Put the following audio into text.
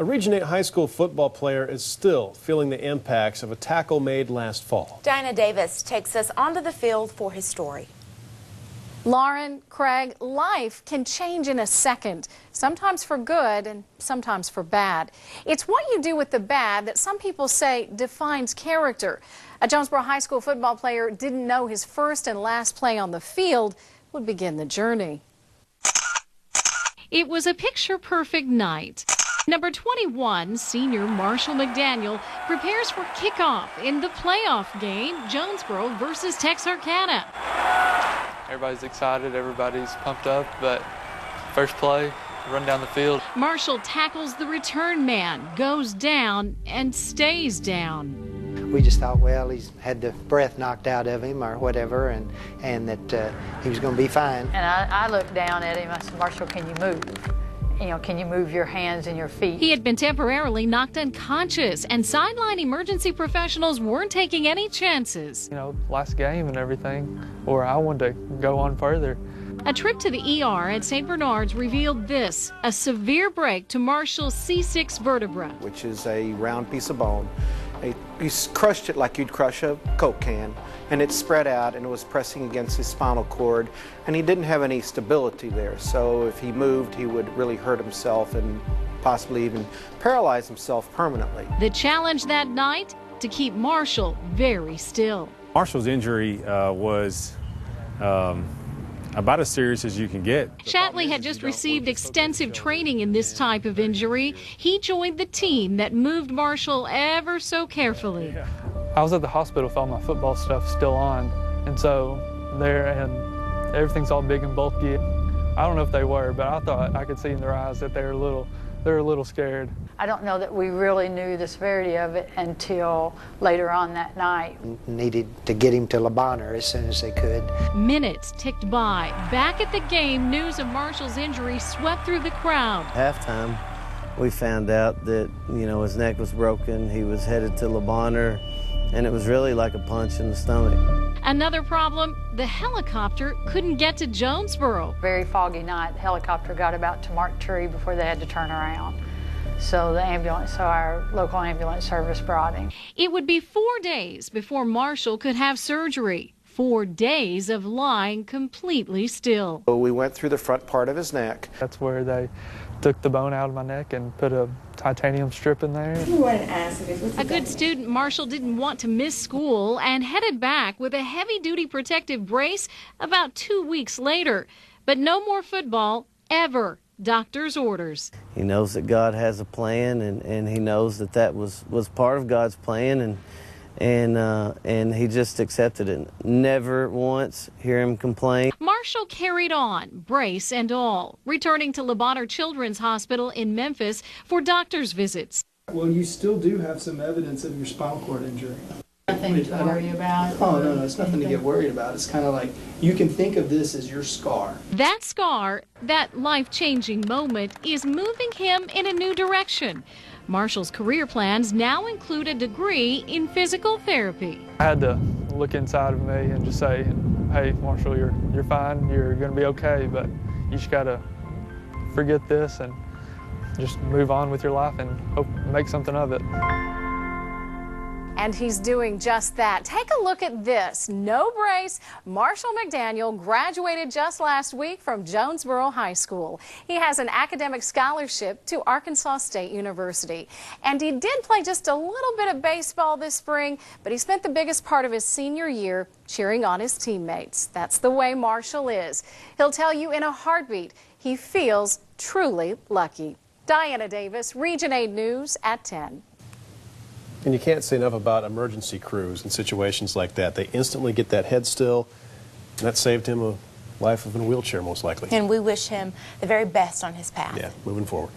A Region 8 high school football player is still feeling the impacts of a tackle made last fall. Diana Davis takes us onto the field for his story. Lauren, Craig, life can change in a second, sometimes for good and sometimes for bad. It's what you do with the bad that some people say defines character. A Jonesboro High School football player didn't know his first and last play on the field would begin the journey. It was a picture-perfect night. Number 21, senior Marshall McDaniel, prepares for kickoff in the playoff game, Jonesboro versus Texarkana. Everybody's excited, everybody's pumped up, but first play, run down the field. Marshall tackles the return man, goes down, and stays down. We just thought, well, he's had the breath knocked out of him or whatever, and that he was going to be fine. And I looked down at him. I said, Marshall, can you move? You know, can you move your hands and your feet? He had been temporarily knocked unconscious, and sideline emergency professionals weren't taking any chances. You know, last game and everything, or I wanted to go on further. A trip to the ER at St. Bernard's revealed this, a severe break to Marshall's C6 vertebra. Which is a round piece of bone. He crushed it like you'd crush a Coke can, and it spread out and it was pressing against his spinal cord, and he didn't have any stability there, so if he moved he would really hurt himself and possibly even paralyze himself permanently. The challenge that night, to keep Marshall very still. Marshall's injury was about as serious as you can get. SHATLEY had just received extensive training in this type of injury. He joined the team that moved Marshall ever so carefully. I was at the hospital with all my football stuff still on, and so there, and everything's all big and bulky. I don't know if they were, but I thought I could see in their eyes that they were a little scared. I don't know that we really knew the severity of it until later on that night. Needed to get him to Le Bonheur as soon as they could. Minutes ticked by. Back at the game, news of Marshall's injury swept through the crowd. Halftime, we found out that, his neck was broken. He was headed to Le Bonheur, and it was really like a punch in the stomach. Another problem, the helicopter couldn't get to Jonesboro. Very foggy night. The helicopter got about to Mark Tree before they had to turn around. So our local ambulance service brought him. It would be 4 days before Marshall could have surgery. 4 days of lying completely still. We went through the front part of his neck. That's where they took the bone out of my neck and put a titanium strip in there. A good student, Marshall didn't want to miss school and headed back with a heavy-duty protective brace about 2 weeks later. But no more football ever. Doctor's orders. He knows that God has a plan, and he knows that was part of God's plan, and he just accepted it. Never once hear him complain. Marshall carried on, brace and all, returning to Le Bonheur Children's Hospital in Memphis for doctor's visits. Well, you still do have some evidence of your spinal cord injury. Nothing to worry about. Oh, no, it's nothing to get worried about. It's kind of like you can think of this as your scar. That scar, that life-changing moment, is moving him in a new direction. Marshall's career plans now include a degree in physical therapy. I had to look inside of me and just say, hey, Marshall, you're fine, you're going to be okay, but you just got to forget this and just move on with your life and hope make something of it. And he's doing just that. Take a look at this. No brace. Marshall McDaniel graduated just last week from Jonesboro High School. He has an academic scholarship to Arkansas State University. And he did play just a little bit of baseball this spring, but he spent the biggest part of his senior year cheering on his teammates. That's the way Marshall is. He'll tell you in a heartbeat he feels truly lucky. Diana Davis, Region 8 News at 10. And you can't say enough about emergency crews in situations like that. They instantly get that head still, and that saved him a life of in a wheelchair most likely. And we wish him the very best on his path. Yeah, moving forward.